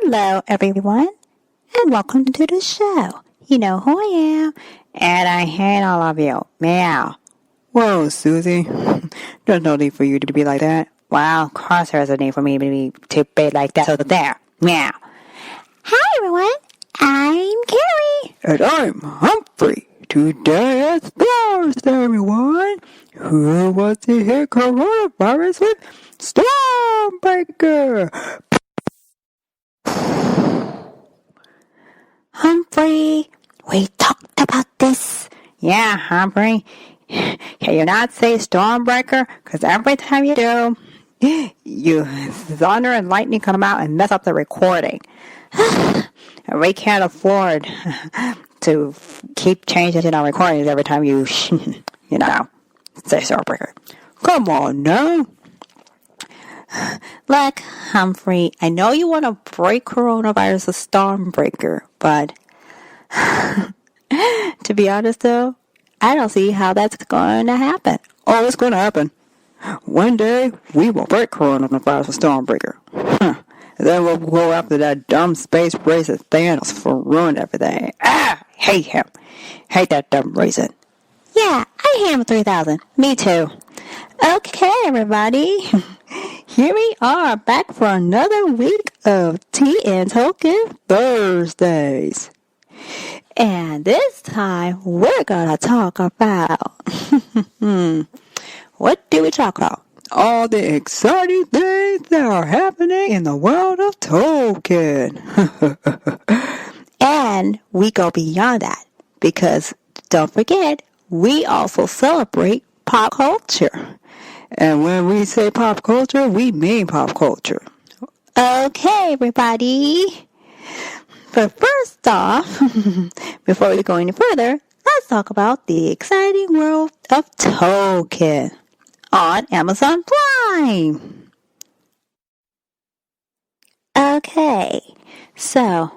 Hello, everyone, and welcome to the show. You know who I am, and I hate all of you. Meow. Whoa, Susie. There's no need for you to be like that. Well, of course there's a need for me to be like that. So there. Meow. Hi, everyone. I'm Kerrie. And I'm Humphrey. Today is Thursday, everyone. Who wants to hit coronavirus with Stormbreaker? Humphrey, we talked about this. Yeah, Humphrey. Can you not say Stormbreaker? Because every time you do, thunder and lightning come out and mess up the recording. We can't afford to keep changing our recordings every time you say Stormbreaker. Come on now. Look, Humphrey, I know you want to break coronavirus with Stormbreaker, but to be honest, though, I don't see how that's going to happen. Oh, it's going to happen. One day, we will break coronavirus with Stormbreaker. Then we'll go after that dumb space racist Thanos for ruining everything. Hate him. Hate that dumb racist. Yeah, I hate him 3000. Me too. Okay, everybody. Here we are back for another week of Tea and Tolkien Thursdays. And this time, we're going to talk about... What do we talk about? All the exciting things that are happening in the world of Tolkien. And we go beyond that. Because, don't forget, we also celebrate pop culture. And when we say pop culture, we mean pop culture. Okay, everybody. But first off, before we go any further, let's talk about the exciting world of Tolkien on Amazon Prime. Okay, so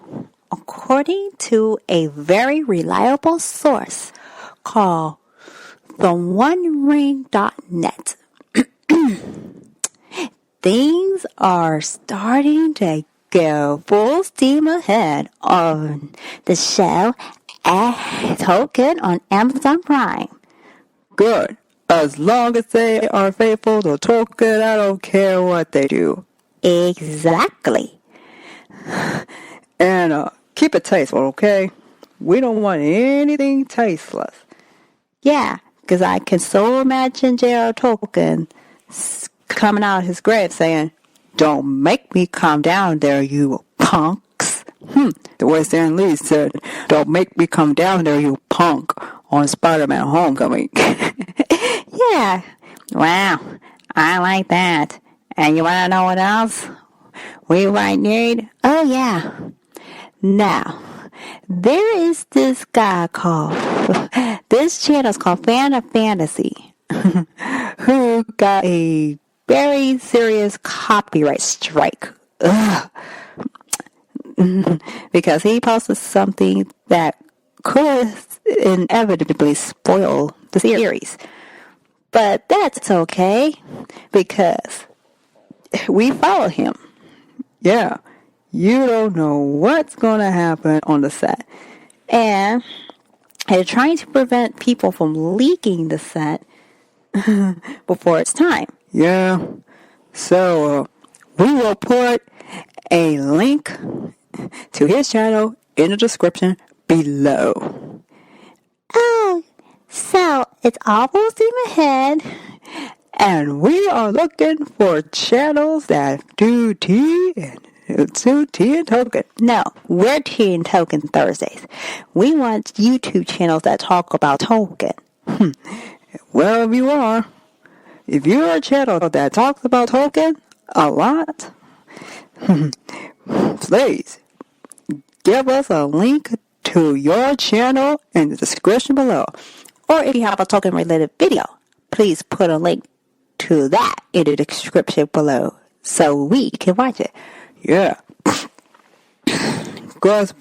according to a very reliable source called theonering.net, things are starting to go full steam ahead on the show Tolkien on Amazon Prime. Good. As long as they are faithful to Tolkien, I don't care what they do. Exactly. And keep it tasteful, okay? We don't want anything tasteless. Yeah, because I can so imagine j.r.r. Tolkien coming out of his grave saying, "Don't make me come down there, you punks." The way Stan Lee said, "Don't make me come down there, you punk," on Spider-Man Homecoming. Yeah. Wow. I like that. And you want to know what else we might need? Oh, yeah. Now, there is this guy this channel's called Fan of Fantasy, who got a very serious copyright strike. Because he posted something that could inevitably spoil the series. But that's okay, because we follow him. Yeah, you don't know what's going to happen on the set. And they're trying to prevent people from leaking the set before it's time. Yeah, so we will put a link to his channel in the description below. Oh, so it's all full steam ahead. And we are looking for channels that do tea and Tolkien. No, we're Tea and Tolkien Thursdays. We want YouTube channels that talk about Tolkien. Well, if you're a channel that talks about Tolkien a lot, please give us a link to your channel in the description below. Or if you have a Tolkien-related video, please put a link to that in the description below so we can watch it. Yeah. Because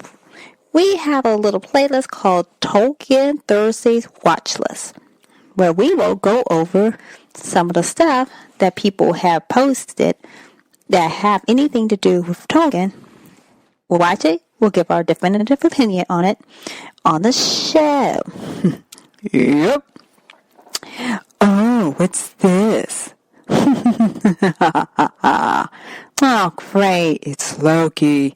we have a little playlist called Tolkien Thursdays Watch List. where we will go over some of the stuff that people have posted that have anything to do with Tolkien. We'll watch it. We'll give our definitive opinion on it on the show. Yep. Oh, what's this? Oh, great. It's Loki.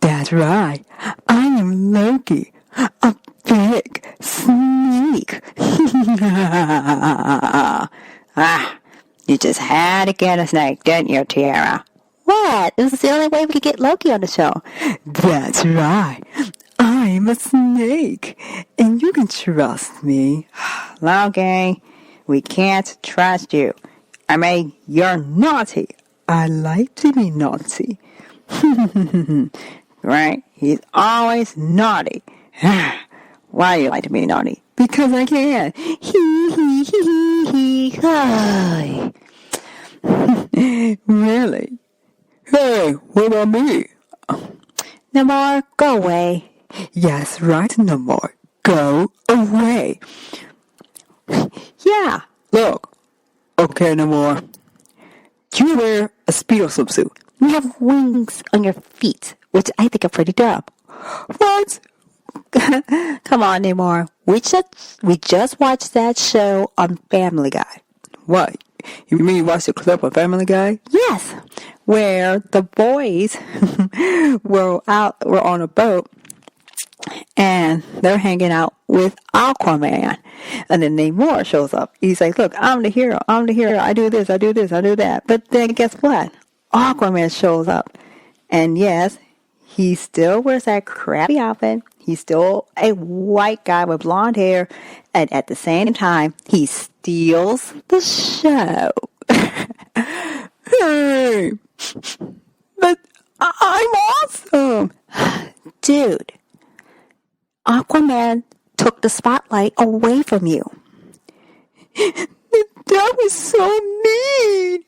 That's right. I am Loki. A big snake. You just had to get a snake, didn't you, J.r.r? What? This is the only way we could get Loki on the show. That's right. I'm a snake. And you can trust me. Loki, we can't trust you. I mean, you're naughty. I like to be naughty. Right? He's always naughty. Why do you like to be naughty? Because I can. Hi. Really? Hey, what about me? Namor, go away. Yes, right, Namor. Go away. Yeah. Look. Okay, Namor. You wear a speedo swimsuit. You have wings on your feet, which I think are pretty dumb. What? Come on, Namor. We just watched that show on Family Guy. What? You mean you watched the clip of Family Guy? Yes, where the boys were on a boat and they're hanging out with Aquaman. And then Namor shows up. He's like, look, I'm the hero. I do this, I do that. But then guess what? Aquaman shows up. And yes, he still wears that crappy outfit. He's still a white guy with blonde hair. And at the same time, he steals the show. Hey! But I'm awesome! Dude, Aquaman took the spotlight away from you. That was so mean!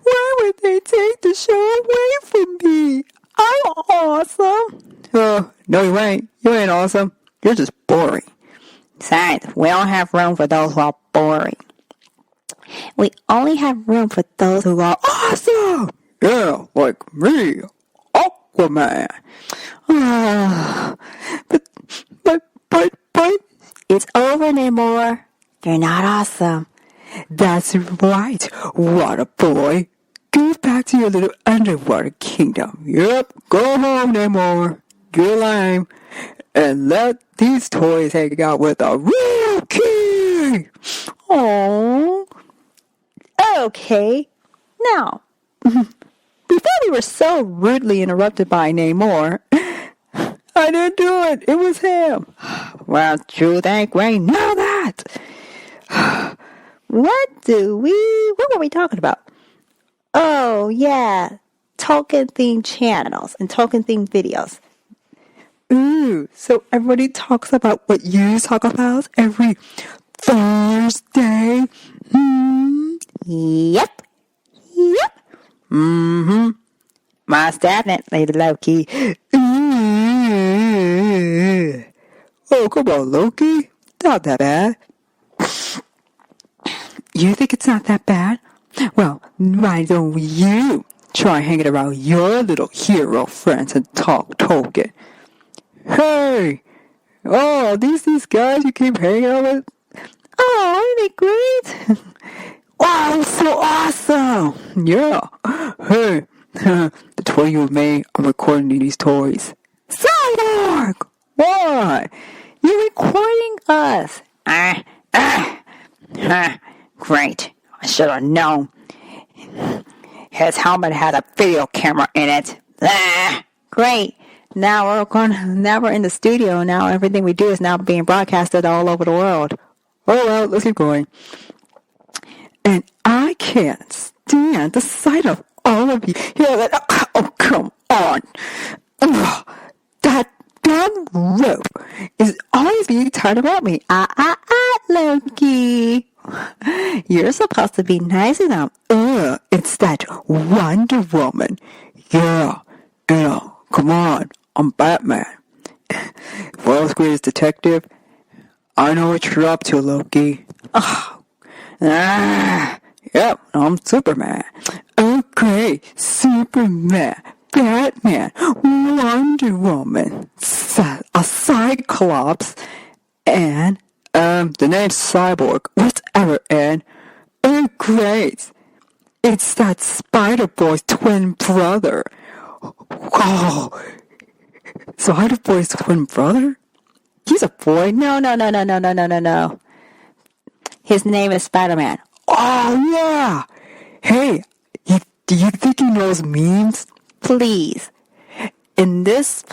Why would they take the show away from me? I'm awesome! Oh, no you ain't. You ain't awesome. You're just boring. Besides, we don't have room for those who are boring. We only have room for those who are awesome! Yeah, like me, Aquaman. But, it's over, Namor. You're not awesome. That's right, water boy. Go back to your little underwater kingdom. Yep, go home, Namor. You're lame. And let these toys hang out with a real king. Oh. Okay. Now, before we were so rudely interrupted by Namor, I didn't do it. It was him. Well, you think we know that? What were we talking about? Oh, yeah. Tolkien-themed channels and Tolkien-themed videos. Ooh, so everybody talks about what you talk about every Thursday? Yep. Most definitely, Loki. Oh, come on, Loki. Not that bad. You think it's not that bad? Well, why don't you try hanging around your little hero friends and talk Tolkien? Hey! Oh, these guys you keep hanging out with? Oh, aren't they great? Wow, so awesome! Yeah. Hey, between you and me, I'm recording these toys. Cyborg! What? You're recording us. Great. I should have known. His helmet had a video camera in it. Great. Now we're in the studio. Now everything we do is now being broadcasted all over the world. Oh well, let's keep going. And I can't stand the sight of all of you. Oh, come on. That damn rope is always being tied about me. Loki. You're supposed to be nice enough. It's that Wonder Woman. Yeah, come on. I'm Batman. World's greatest detective. I know what you're up to, Loki. Yep, I'm Superman. Okay, Superman, Batman, Wonder Woman, a Cyclops, and, the name Cyborg, whatever, and great. It's that Spider-Boy's twin brother. Oh, Spider-Boy's twin brother? He's a boy? No. His name is Spider-Man. Oh, yeah. Hey, do you think he knows memes? Please. In this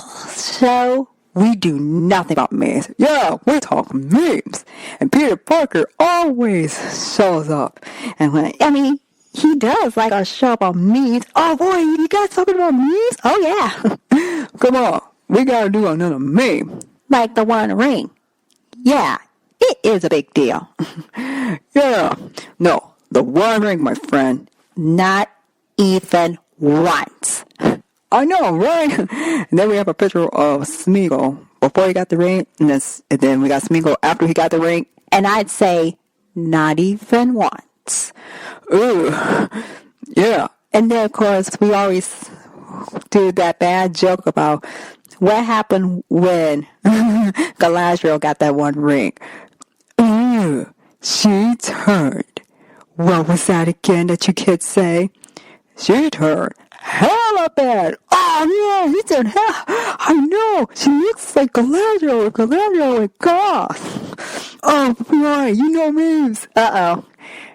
show, we do nothing about memes. Yeah, we're talking memes. And Peter Parker always shows up. And he does like a show about memes. Oh, boy, you guys talking about memes? Oh, yeah. Come on. We gotta do another meme. Like the one in the ring. Yeah, it is a big deal. Yeah. No, the one ring, my friend. Not even once. I know, right? And then we have a picture of Smeagol before he got the ring. And then we got Smeagol after he got the ring. And I'd say not even once. Ooh. Yeah. And then, of course, we always do that bad joke about what happened when Galadriel got that one ring. Ooh, she turned. What was that again that you kids say? She turned hella bad. Oh, yeah, she turned hella. I know. She looks like Galadriel with goth. Oh, boy, you know memes. Uh-oh.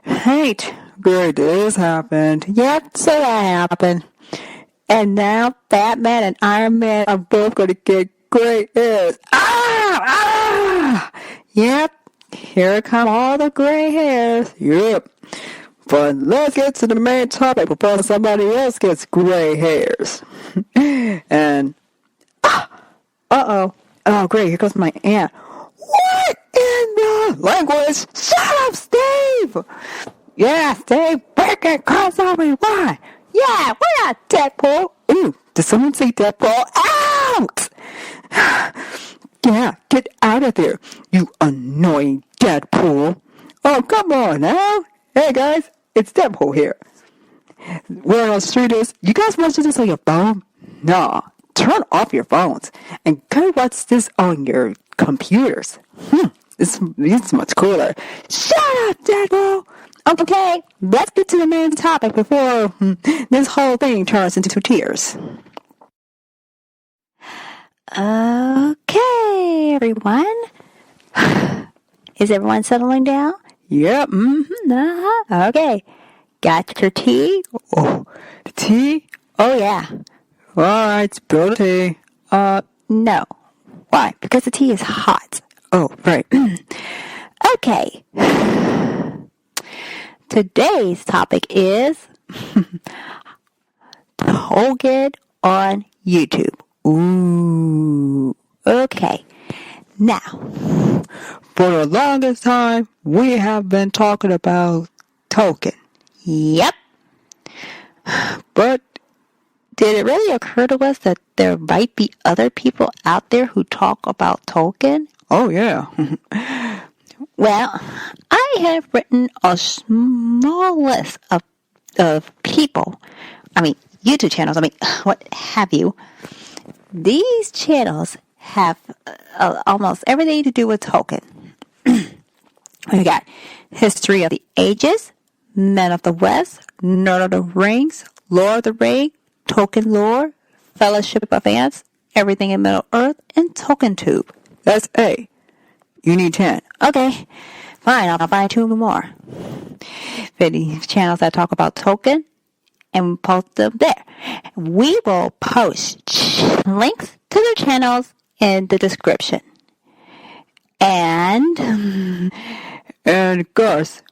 Hate. Great, this happened. Yep, so that happened. And now Batman and Iron Man are both going to get gray hairs. Yep, here come all the gray hairs. Yep. But let's get to the main topic before somebody else gets gray hairs. And, uh-oh. Oh, great, here goes my aunt. What in the language? Shut up, Steve! Yeah, Steve, break it, cause I'll be why. Yeah, we're not Deadpool. Ooh, did someone say Deadpool? Out! Yeah, get out of there, you annoying Deadpool. Oh, come on now. Hey, guys, it's Deadpool here. We're on the street is. You guys watching this on your phone? Nah, turn off your phones and go watch this on your computers. It's much cooler. Shut up, Deadpool! Okay, let's get to the main topic before this whole thing turns into tears. Okay, everyone. Is everyone settling down? Yep, Okay. Got your tea? Oh, the tea? Oh, yeah. Alright, spill the tea. No. Why? Because the tea is hot. Oh, right. Okay. Today's topic is Tolkien on YouTube. Ooh. Okay. Now, for the longest time, we have been talking about Tolkien. Yep. But did it really occur to us that there might be other people out there who talk about Tolkien? Oh, yeah. Well, I have written a small list of people, YouTube channels, what have you. These channels have almost everything to do with Tolkien. We got History of the Ages, Men of the West, Nerd of the Rings, Lord of the Rings, Tolkien Lore, Fellowship of Ants, Everything in Middle Earth, and TolkienTube. That's A. You need 10. Okay, fine, I'll find 2 more. For the channels that talk about Tolkien, and post them there. We will post links to their channels in the description. And of course,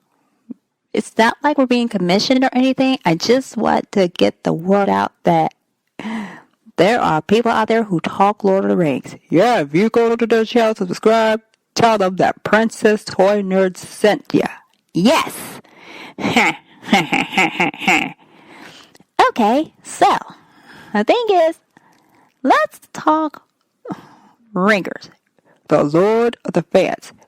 it's not like we're being commissioned or anything. I just want to get the word out that there are people out there who talk Lord of the Rings. Yeah, if you go to their channel to subscribe, tell them that Princess.Toy.Nerd sent ya. Yes. Okay, so the thing is, let's talk Ringers, the Lord of the Fans.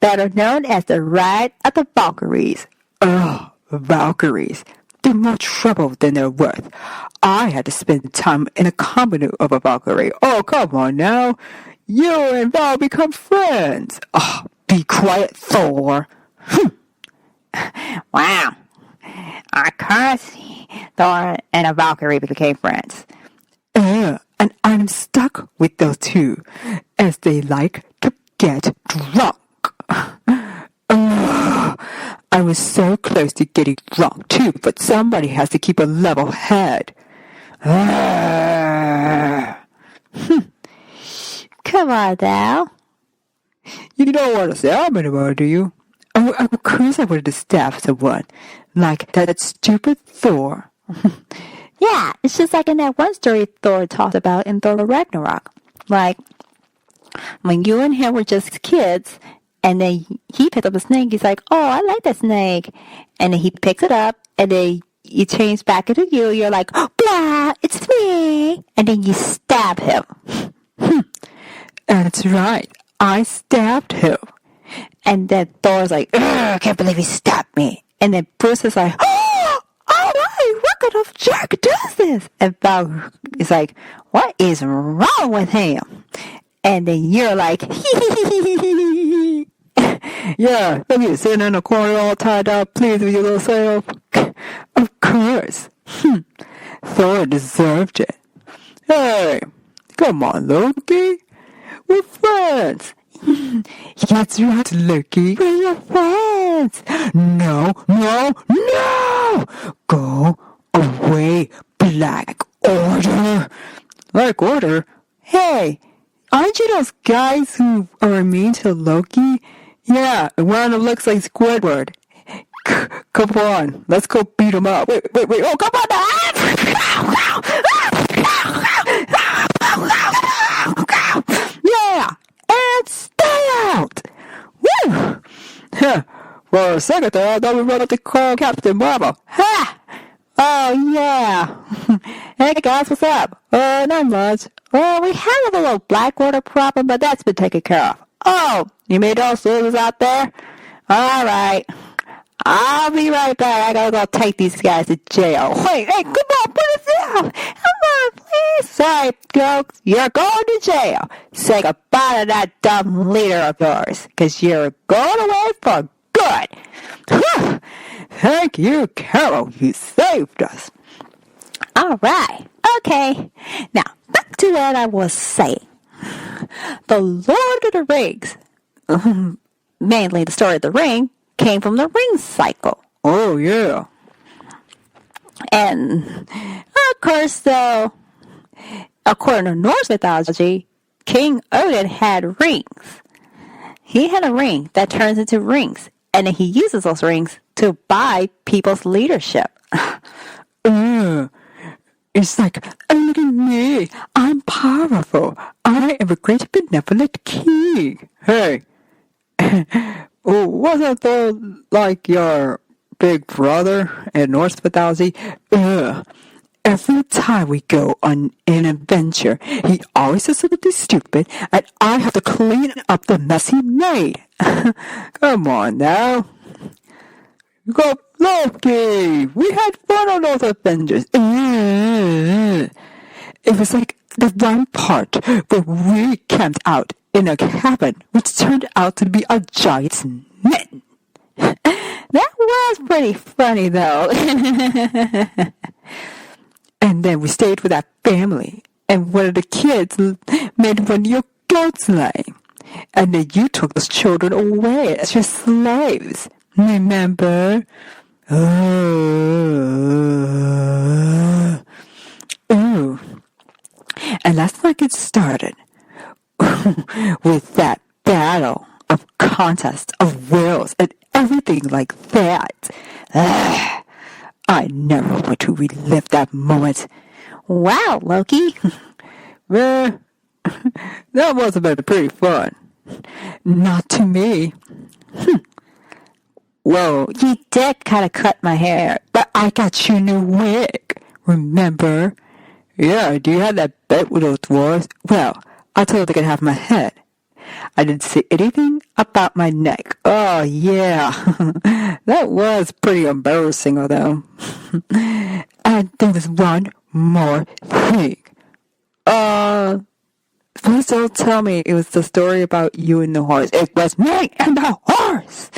better known as the Ride of the Valkyries. Oh, Valkyries. They're more trouble than they're worth. I had to spend time in a company of a Valkyrie. Oh, come on now. You and Val become friends. Oh, be quiet, Thor. Wow. Of course, Thor and a Valkyrie became friends. And I'm stuck with those two, as they like to get drunk. I was so close to getting drunk too, but somebody has to keep a level head. Come on now. You don't want to stab anymore, do you? Oh, of course I wanted to stab someone, like that stupid Thor. Yeah, it's just like in that one story Thor talked about in Thor Ragnarok. Like, when you and him were just kids, and then he picked up a snake, he's like, oh, I like that snake. And then he picks it up, and then you change back into you, you're like, oh, blah, it's me. And then you stab him. That's right, I stabbed him. And then Thor's like, I can't believe he stabbed me. And then Bruce is like, oh my, what kind of jerk does this? And Val is like, what is wrong with him? And then you're like, yeah, look at you sitting in a corner all tied up, pleased with your little self. Of course. Thor deserved it. Hey, come on, Loki. We're friends. That's right, Loki. We're your friends. No. Go away, Black Order. Black Order? Hey, aren't you those guys who are mean to Loki? Yeah, one of them looks like Squidward. Come on, let's go beat him up. Wait. Oh, come on now. Yeah, and stay out. Woo! For a second there, I thought we were about to call Captain Marvel. Ha! Oh, yeah. Hey, guys, what's up? Not much. Well, we have a little Black Order problem, but that's been taken care of. Oh, you made those soldiers out there? All right. I'll be right back. I gotta go take these guys to jail. Wait, hey, come on, put us down. Come on, please. Sorry, folks. You're going to jail. Say goodbye to that dumb leader of yours, because you're going away for good. Whew. Thank you, Carol. You saved us. All right. Okay. Now, back to what I was saying. The Lord of the Rings, mainly the story of the ring, came from the ring cycle. Oh, yeah. And, of course, though, according to Norse mythology, King Odin had rings. He had a ring that turns into rings, and then he uses those rings to buy people's leadership. It's like, oh, look at me. I'm powerful. I am a great benevolent king. Hey. Oh, wasn't Thor like your big brother in Norse mythology? Every time we go on an adventure, he always says something stupid, and I have to clean up the mess he made. Come on now. Go, Loki! We had fun on those adventures. It was like the one part where we camped out in a cabin, which turned out to be a giant snake. That was pretty funny, though. And then we stayed with that family, and one of the kids made one of your goats lame. And then you took those children away as your slaves. Remember? Ooh. And that's like it started. With that battle of contest of wills and everything like that. I never want to relive that moment. Wow, Loki. Well, that must have been pretty fun. Not to me. Well, You did kind of cut my hair. but I got you a new wig. Remember? Yeah, do you have that bet with those dwarves? Well, I told them they could have my head. I didn't say anything about my neck. Oh, yeah. That was pretty embarrassing of them. And there was one more thing. Please don't tell me it was the story about you and the horse. It was me and the horse.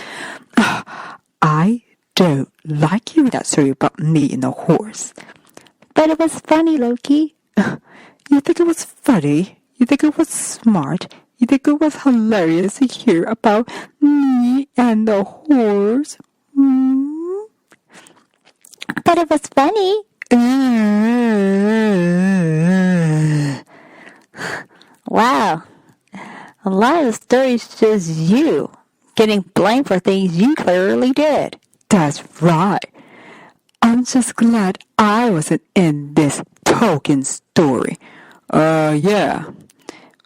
I don't like you that story about me and the horse. But it was funny, Loki. You think it was funny? You think it was smart? You think it was hilarious to hear about me and the horse? But it was funny. Wow. A lot of the stories just you getting blamed for things you clearly did. That's right. I'm just glad I wasn't in this Tolkien story. Yeah.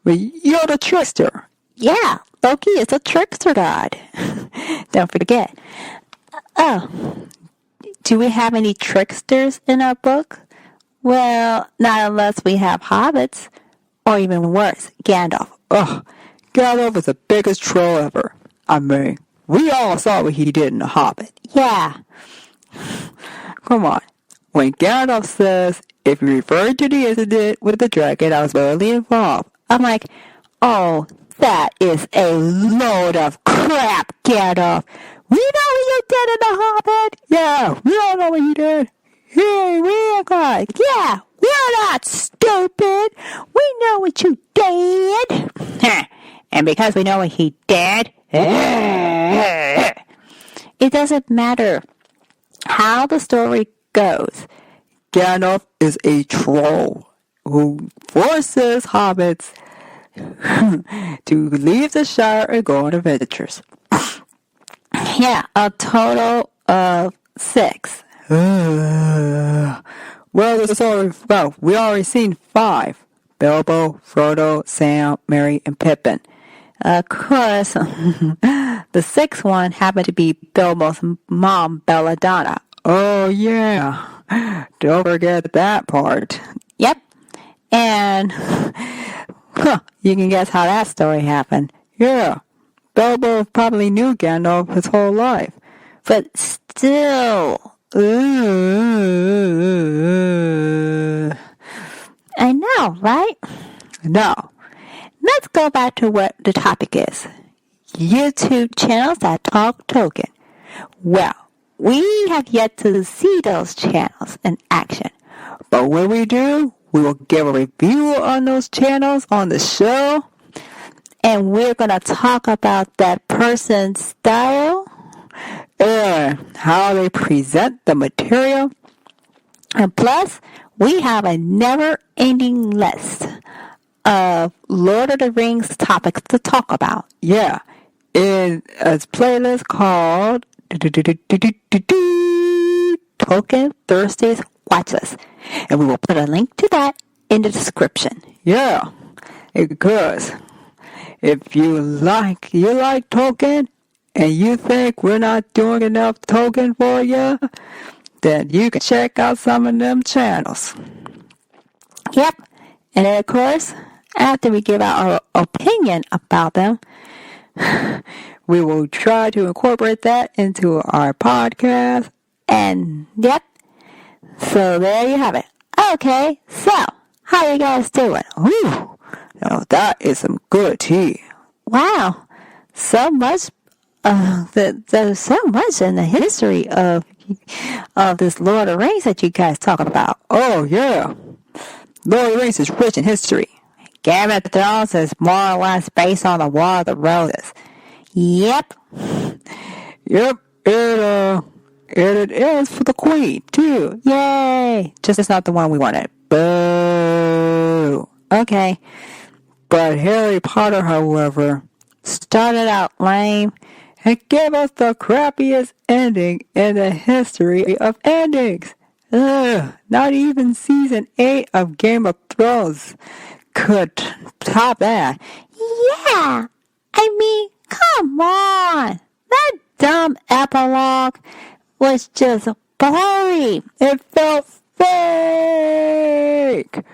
But you're the trickster. Yeah, Loki is a trickster god. Don't forget. Oh, do we have any tricksters in our book? Well, not unless we have hobbits. Or even worse, Gandalf. Ugh, Gandalf is the biggest troll ever. I mean, we all saw what he did in The Hobbit. Yeah. Come on. When Gandalf says, if you refer to the incident with the dragon, I was barely involved. I'm like, oh, that is a load of crap, Gandalf. We know what you did in The Hobbit. Yeah, we all know what you did. Hey, we're good. Yeah, we're not stupid. We know what you did. And because we know what he did, it doesn't matter how the story goes. Gandalf is a troll who forces hobbits to leave the Shire and go on adventures. Yeah, a total of 6. Well, we already seen 5. Bilbo, Frodo, Sam, Merry, and Pippin. Of course, the 6th one happened to be Bilbo's mom, Belladonna. Oh, yeah. Don't forget that part. Yep. And you can guess how that story happened. Yeah. Bilbo probably knew Gandalf his whole life. But still... I know, right? Now, let's go back to what the topic is. YouTube channels that talk Tolkien. Well, we have yet to see those channels in action. But when we do, we will give a review on those channels on the show. And we're going to talk about that person's style and how they present the material. And plus, we have a never-ending list of Lord of the Rings topics to talk about. Yeah, in a playlist called Tolkien Thursdays Watch List. And we will put a link to that in the description. Yeah, because if you like Tolkien, and you think we're not doing enough Tolkien for you, then you can check out some of them channels. Yep. And then, of course, after we give our opinion about them, we will try to incorporate that into our podcast. And, yep. So, there you have it. Okay. So, how you guys doing? Whew. Now, that is some good tea. Wow. So much. There's so much in the history of this Lord of the Rings that you guys talk about. Oh, yeah. Lord of the Rings is rich in history. Game of Thrones is more or less based on the War of the Roses. Yep. Yep. It is for the Queen, too. Yay. Just it's not the one we wanted. Boo. Okay. But Harry Potter, however, started out lame and gave us the crappiest ending in the history of endings. Not even season 8 of Game of Thrones could top that. Yeah, I mean, come on. That dumb epilogue was just boring. It felt fake.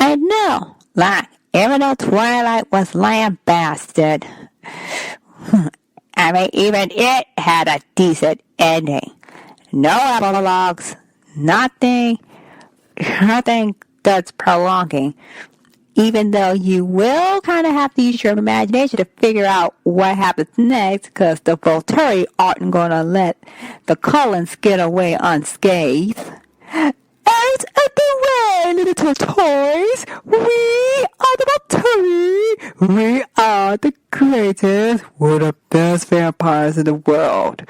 I know, like, even though Twilight was lambasted, I mean, even it had a decent ending. No epilogues, nothing that's prolonging. Even though you will kind of have to use your imagination to figure out what happens next, because the Volturi aren't going to let the Cullens get away unscathed. Out of the way, little toys! We are the Volturi! We are the greatest! We're the best vampires in the world!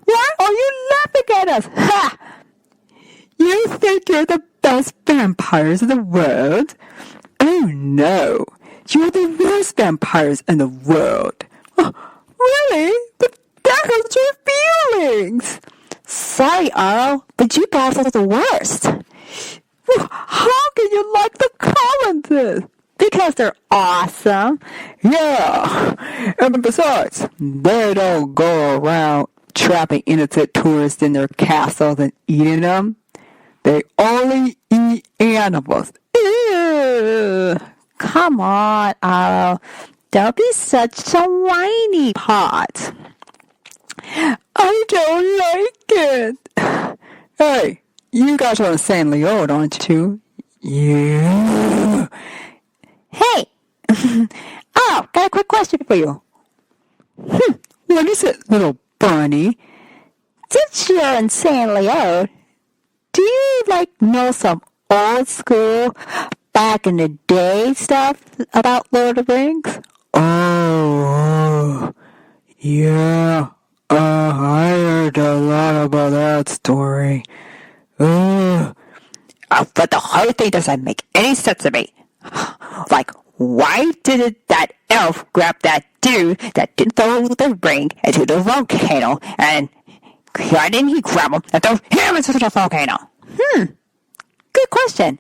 Why are you laughing at us? Ha! You think you're the best vampires in the world? Oh no, you're the worst vampires in the world. Oh, really? But that hurts your feelings. Sorry, Arlo, but you guys are the worst. How can you like the Collins? Because they're awesome. Yeah, and besides, they don't go around trapping innocent tourists in their castles and eating them. They only eat animals. Ew. Come on, Arlo. Don't be such a whiny pot. I don't like it. Hey, you guys are insanely old, aren't you? Yeah. Hey! Oh, got a quick question for you. What is it, little bunny? Since you're insanely old, do you, know some old school, back in the day stuff about Lord of the Rings? Oh, yeah. I heard a lot about that story. But the whole thing doesn't make any sense to me. Like, why didn't that elf grab that dude that didn't throw the ring into the volcano, and why didn't he grab him and throw him into the volcano? Good question.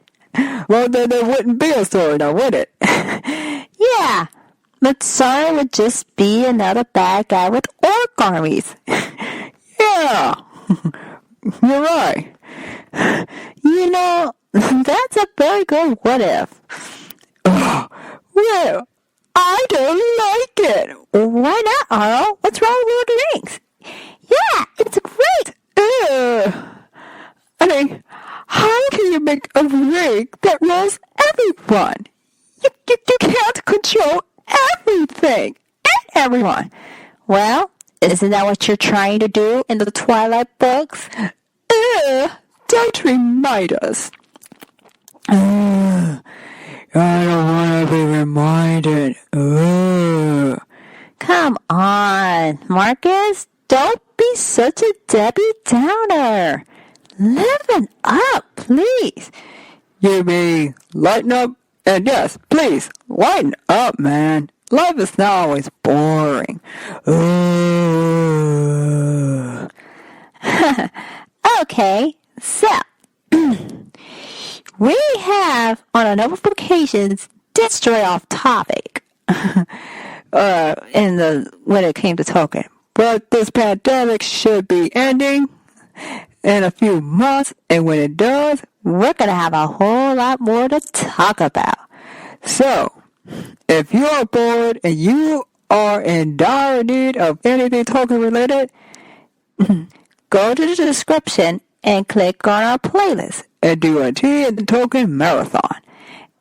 Well, then there wouldn't be a story now, would it? Yeah, but Sora would just be another bad guy with orc armies. Yeah, you're right. You know, that's a very good what if. Well, I don't like it. Why not, Arlo? What's wrong with Lord of the Rings? Yeah, it's great. I mean, how can you make a ring that rules everyone? You can't control everything and everyone. Well, isn't that what you're trying to do in the Twilight books? Don't remind us. I don't want to be reminded. Come on, Marcus. Don't be such a Debbie Downer. Liven up, please. You mean lighten up? And yes, please, lighten up, man. Life is not always boring. Okay, so we have on a number of occasions destroyed off topic when it came to Tolkien. But this pandemic should be ending in a few months, and when it does, we're gonna have a whole lot more to talk about. So, if you are bored and you are in dire need of anything Tolkien-related, go to the description and click on our playlist and do a Tea and Tolkien marathon.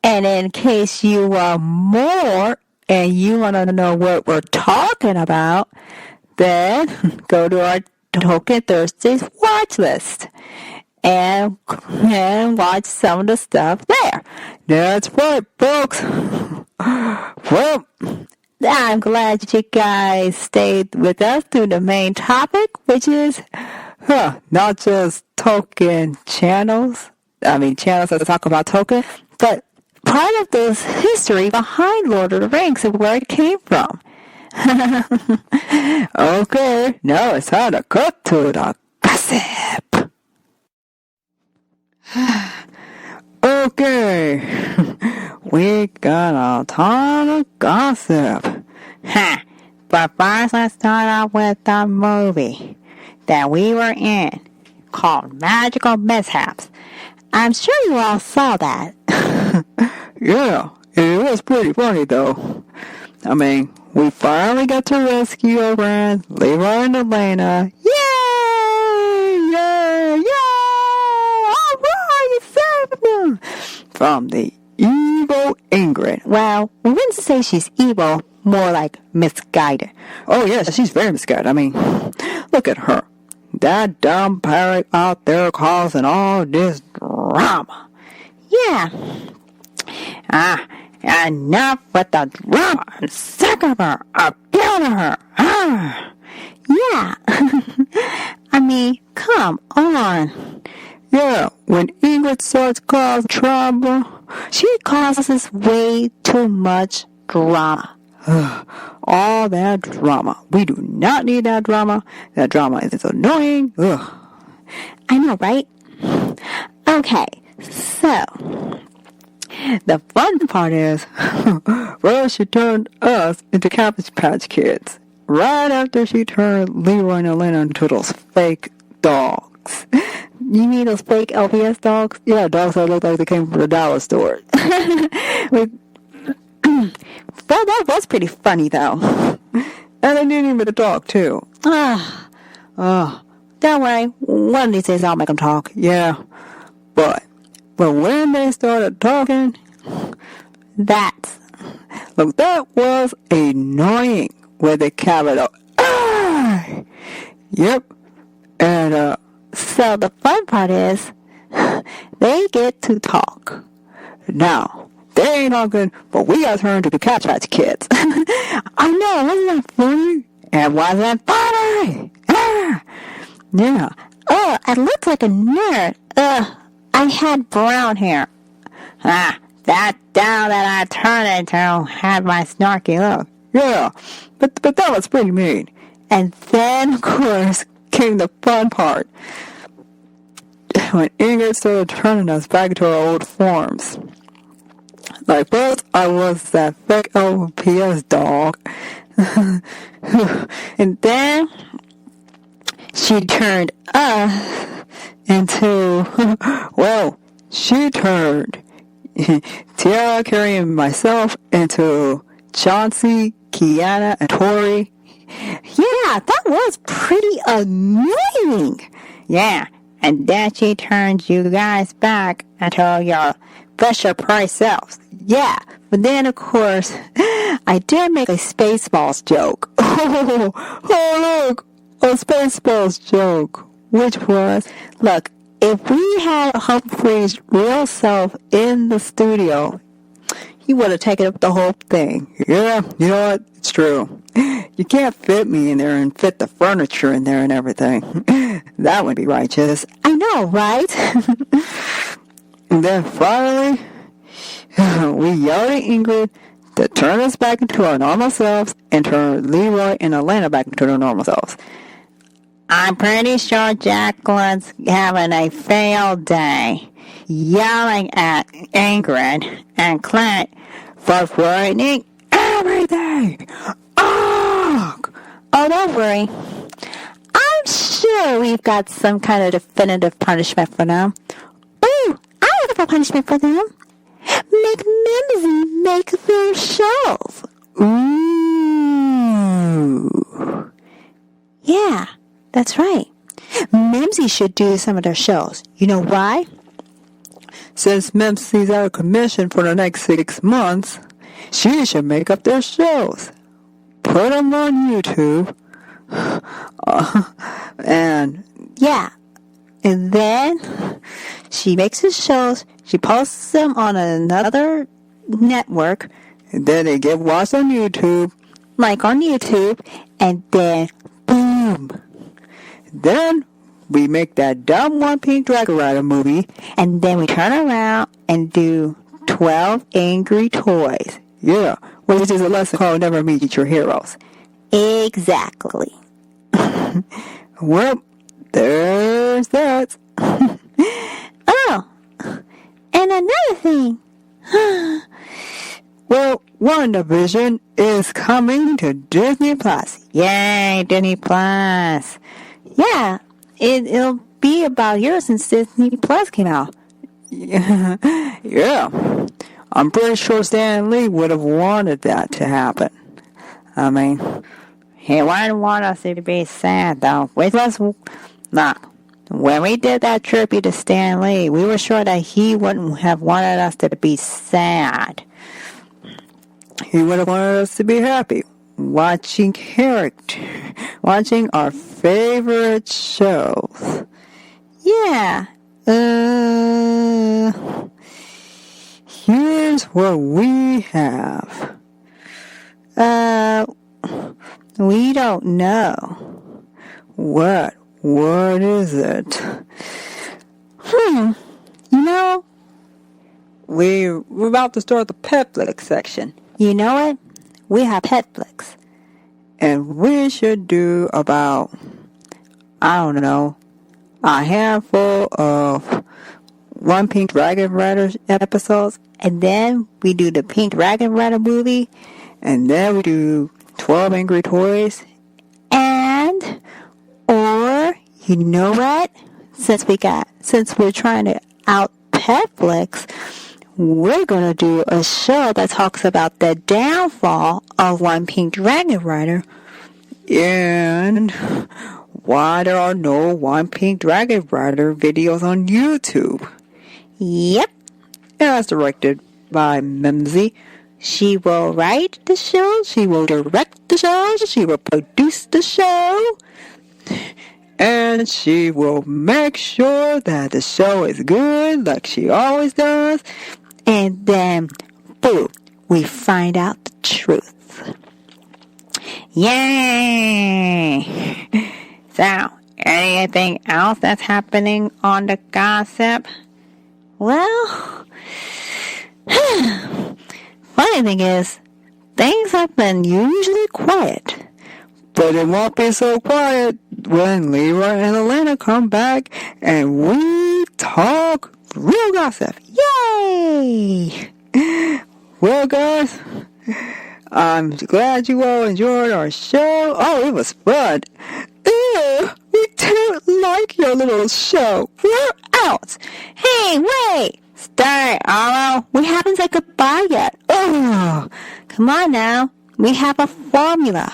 And in case you want more and you want to know what we're talking about, then go to our Tolkien Thursdays watch list and watch some of the stuff there. That's right, folks. Well, I'm glad you guys stayed with us through the main topic, which is not just Tolkien channels. Channels that talk about Tolkien, but part of the history behind Lord of the Rings and where it came from. Okay, now it's time to cut to the gossip. Okay, we got a ton of gossip. But first, let's start off with the movie that we were in called Magical Mishaps. I'm sure you all saw that. Yeah, it was pretty funny though. I mean, we finally got to rescue our friends, Leroy and Elena. Yay! Yay! Yay! All right, you saved them from the evil Ingrid. Well, we wouldn't say she's evil, more like misguided. Oh yes, she's very misguided. I mean, look at her. That dumb parrot out there causing all this drama. Yeah. Enough with the drama. I'm sick of her. I'm down to her. Yeah. I mean, come on. Yeah, when Ingrid starts causing trouble, she causes way too much drama. All that drama. We do not need that drama. That drama is annoying. Ugh. I know, right? Okay, so the fun part is, well, she turned us into Cabbage Patch Kids. Right after she turned Leroy and Elena into those fake dogs. You mean those fake LPS dogs? Yeah, dogs that look like they came from the dollar store. Well, that was pretty funny, though. And they didn't even talk, too. Don't worry. One of these days I'll make them talk. Yeah. But when they started talking, that was annoying with the capital I. Yep. And, so the fun part is, they get to talk. Now, they ain't all good, but we got turned to the Cabbage Patch Kids. I know, wasn't that funny? It wasn't funny. Yeah. Oh, I looked like a nerd. I had brown hair. That doll that I turned into had my snarky look. Yeah, but that was pretty mean. And then, of course, came the fun part. When Ingrid started turning us back to our old forms. Like first, I was that fake LPS dog. And then she turned us into, well, she turned j.r.r, Kerrie, and myself into Chauncey, Kiana, and Tori. Yeah, that was pretty annoying. Yeah, and then she turns you guys back into your Fisher-Price selves. Yeah, but then, of course, I did make a Spaceballs joke. Oh, look, a Spaceballs joke. Which was, look, if we had Humphrey's real self in the studio, he would have taken up the whole thing. Yeah, you know what? It's true. You can't fit me in there and fit the furniture in there and everything. That would be righteous. I know, right? And then finally, we yelled at Ingrid to turn us back into our normal selves and turn Leroy and Elena back into their normal selves. I'm pretty sure Jacqueline's having a failed day, yelling at Ingrid and Clint for ruining everything. Oh, don't worry. I'm sure we've got some kind of definitive punishment for them. Ooh, I have a punishment for them. Make Mimsy make their shows. Ooh. Yeah, that's right. Mimsy should do some of their shows. You know why? Since Mimsy's out of commission for the next 6 months, she should make up their shows. Put them on YouTube. And yeah. And then she makes the shows, she posts them on another network. And then they get watched on YouTube. Like on YouTube. And then, boom. Then we make that dumb One Pink Dragon Rider movie. And then we turn around and do 12 Angry Toys. Yeah, which is a lesson called Never Meet Your Heroes. Exactly. Well, there's that. Oh, and another thing. Well, WandaVision is coming to Disney Plus. Yay, Disney Plus. Yeah, it'll be about a year since Disney Plus came out. Yeah. I'm pretty sure Stan Lee would have wanted that to happen. I mean, He wouldn't want us to be sad, though. Which was, look, when we did that tribute to Stan Lee, we were sure that he wouldn't have wanted us to be sad. he would have wanted us to be happy. Watching our favorite shows. Yeah. Here's what we have. We don't know. What is it? You know, We're about to start the Petflix section. you know what? We have Petflix. And we should do about, I don't know, a handful of One Pink Dragon Rider episodes. And then we do the Pink Dragon Rider movie. And then we do 12 Angry Toys. And, or, you know what? Since we're trying to out Petflix, we're going to do a show that talks about the downfall of One Pink Dragon Rider. And why there are no One Pink Dragon Rider videos on YouTube. Yep. And that's directed by Mimsy. She will write the show, she will direct the show, she will produce the show. And she will make sure that the show is good like she always does. And then, boom, we find out the truth. Yay! So, anything else that's happening on the gossip? Well, funny thing is, things have been usually quiet. But it won't be so quiet when Leroy and Elena come back and we talk real gossip. Yay! Well, guys, I'm glad you all enjoyed our show. Oh, it was fun. Ew, we don't like your little show. We're out. Hey, wait! Stay, Arlo. We haven't said goodbye yet. Oh, come on now. We have a formula.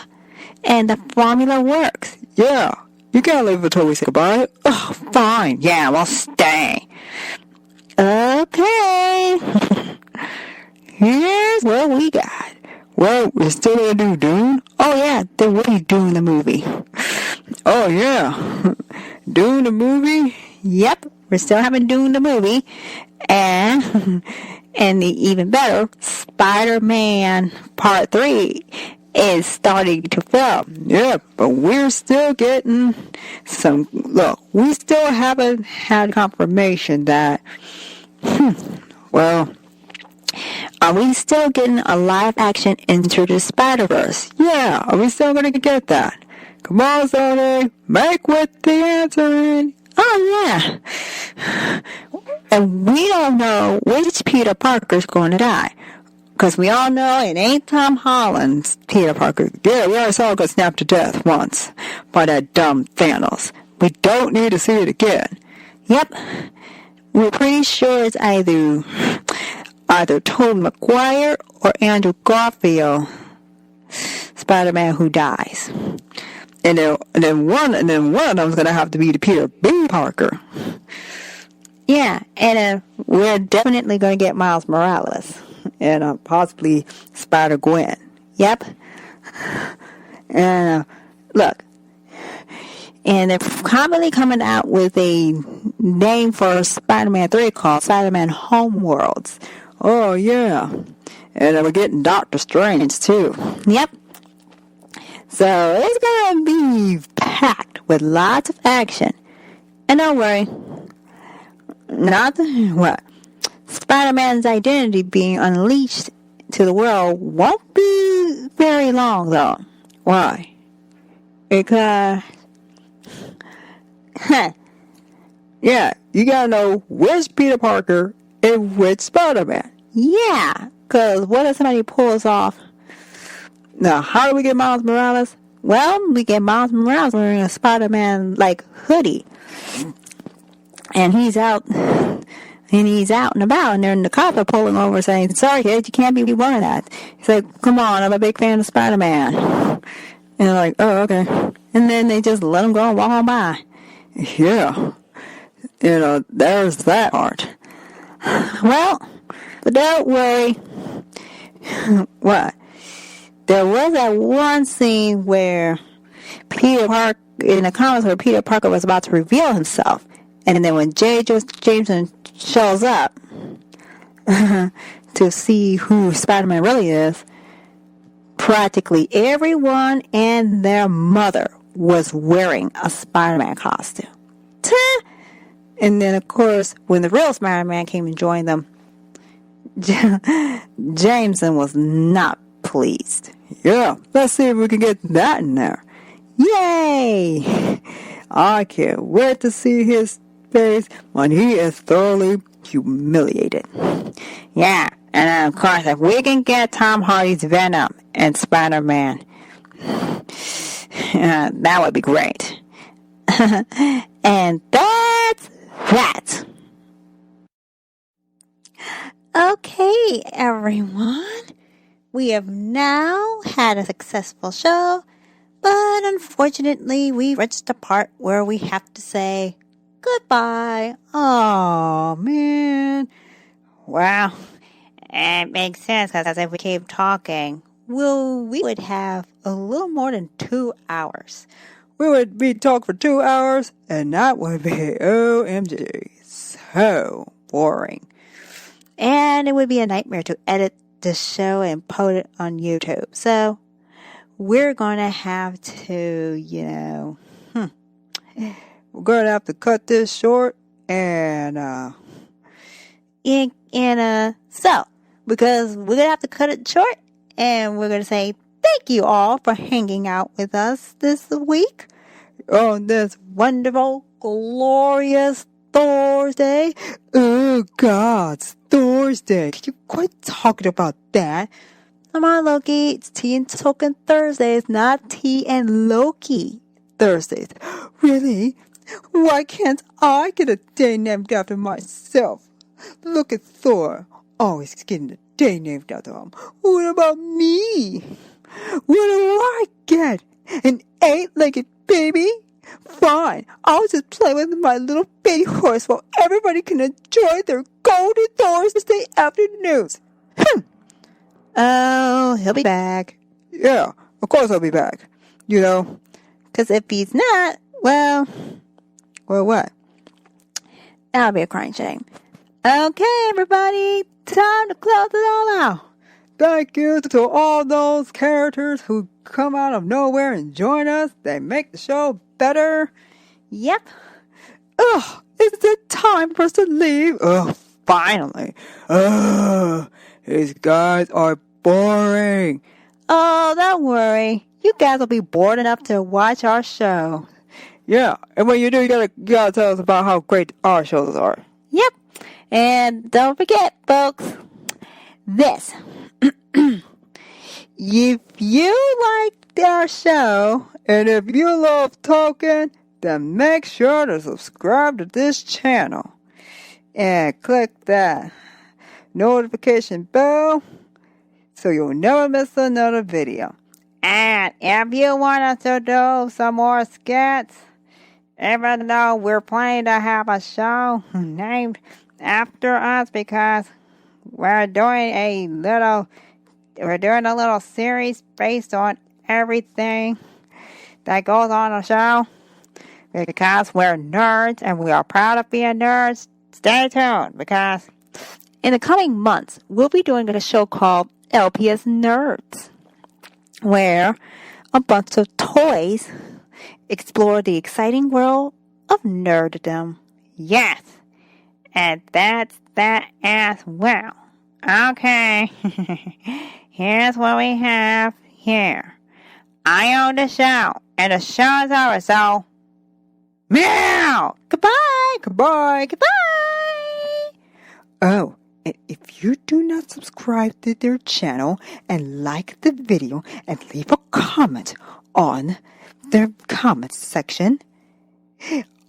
And the formula works. Yeah, you can't leave until we say goodbye. Oh, fine. Yeah, we'll stay. Okay. Here's what we got. Well, we're still gonna do Dune? Oh, yeah, they're really doing the movie. Oh, yeah. Dune the movie? Yep, we're still having Dune the movie. And the even better, Spider-Man Part 3 is starting to film. Yeah, but we're still getting some... Look, we still haven't had confirmation that... well... Are we still getting a live action Into the Spider-Verse? Yeah, are we still gonna get that? Come on, Sony, make with the answering. Oh, yeah. And we don't know which Peter Parker's going to die. Because we all know it ain't Tom Holland's Peter Parker. Yeah, we already saw it get snapped to death once by that dumb Thanos. We don't need to see it again. Yep. We're pretty sure it's either Tobey Maguire or Andrew Garfield Spider-Man who dies. And then one of them's gonna have to be the Peter B. Parker. Yeah, and we're definitely going to get Miles Morales. And possibly Spider-Gwen. Yep. And look. And they're probably coming out with a name for Spider-Man 3 called Spider-Man Homeworlds. Oh, yeah. And we're getting Doctor Strange, too. Yep. So it's going to be packed with lots of action. And don't worry. Spider-Man's identity being unleashed to the world won't be very long, though. Why? Because... Yeah, you gotta know which Peter Parker and which Spider-Man. Yeah, Because what if somebody pulls off? Now, how do we get Miles Morales? Well, we get Miles Morales wearing a Spider-Man like hoodie, and he's out and about, and then the cops are pulling over saying, "Sorry, kid, you can't be wearing that." He's like, "Come on, I'm a big fan of Spider-Man." And they're like, "Oh, okay." And then they just let him go and walk on by. Yeah. There's that part. Well, but don't worry. What? There was that one scene where Peter Parker, in the comics, where Peter Parker was about to reveal himself. And then when Jameson shows up to see who Spider-Man really is, practically everyone and their mother was wearing a Spider-Man costume. And then, of course, when the real Spider-Man came and joined them, Jameson was not pleased. Yeah, let's see if we can get that in there. Yay! I can't wait to see his face when he is thoroughly humiliated. Yeah, and of course, if we can get Tom Hardy's Venom and Spider-Man, that would be great. And that's that. Okay, everyone. We have now had a successful show, but unfortunately, we reached the part where we have to say goodbye. Oh, man. Well, it makes sense, because if we keep talking, we would have a little more than 2 hours. We would be talking for 2 hours, and that would be OMG. So boring. And it would be a nightmare to edit the show and put it on YouTube. So we're going to have to, we're going to have to cut this short and, so, because we're going to have to cut it short, and we're going to say thank you all for hanging out with us this week on this wonderful, glorious Thursday. Oh, God, it's Thursday. You quit talking about that. Come on, Loki. It's Tea and Tolkien Thursdays, not Tea and Loki Thursdays. Really? Why can't I get a day named after myself? Look at Thor, always getting a day named after him. What about me? What do I get? An 8-legged baby? Fine, I'll just play with my little baby horse while everybody can enjoy their golden Thursday afternoons. Oh, he'll be back. Yeah, of course I'll be back. Because if he's not, well, what? That'll be a crying shame. Okay, everybody, time to close it all out. Thank you to all those characters who come out of nowhere and join us. They make the show better. Yep. Ugh, is it time for us to leave? Ugh, finally. Ugh, these guys are boring. Oh, don't worry. You guys will be bored enough to watch our show. Yeah, and when you do, you gotta tell us about how great our shows are. Yep. And don't forget, folks, this. If you like our show, and if you love Tolkien, then make sure to subscribe to this channel. And click that notification bell so you'll never miss another video. And if you want us to do some more skits, even though we're planning to have a show named after us, because we're doing a little series based on everything that goes on the show, because we're nerds and we are proud of being nerds. Stay tuned, because in the coming months, we'll be doing a show called LPS Nerds, where a bunch of toys explore the exciting world of nerddom. Yes, and that's that as well. Okay, here's what we have here. I own the show, and the show is over, so meow! Goodbye! Goodbye! Goodbye! Oh, And if you do not subscribe to their channel and like the video and leave a comment on their comment section,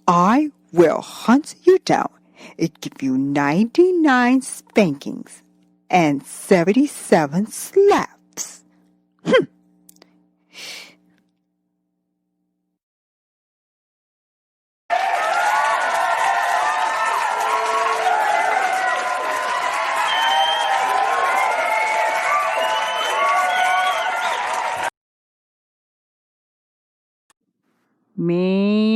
I will hunt you down and give you 99 spankings and 77 slaps. Me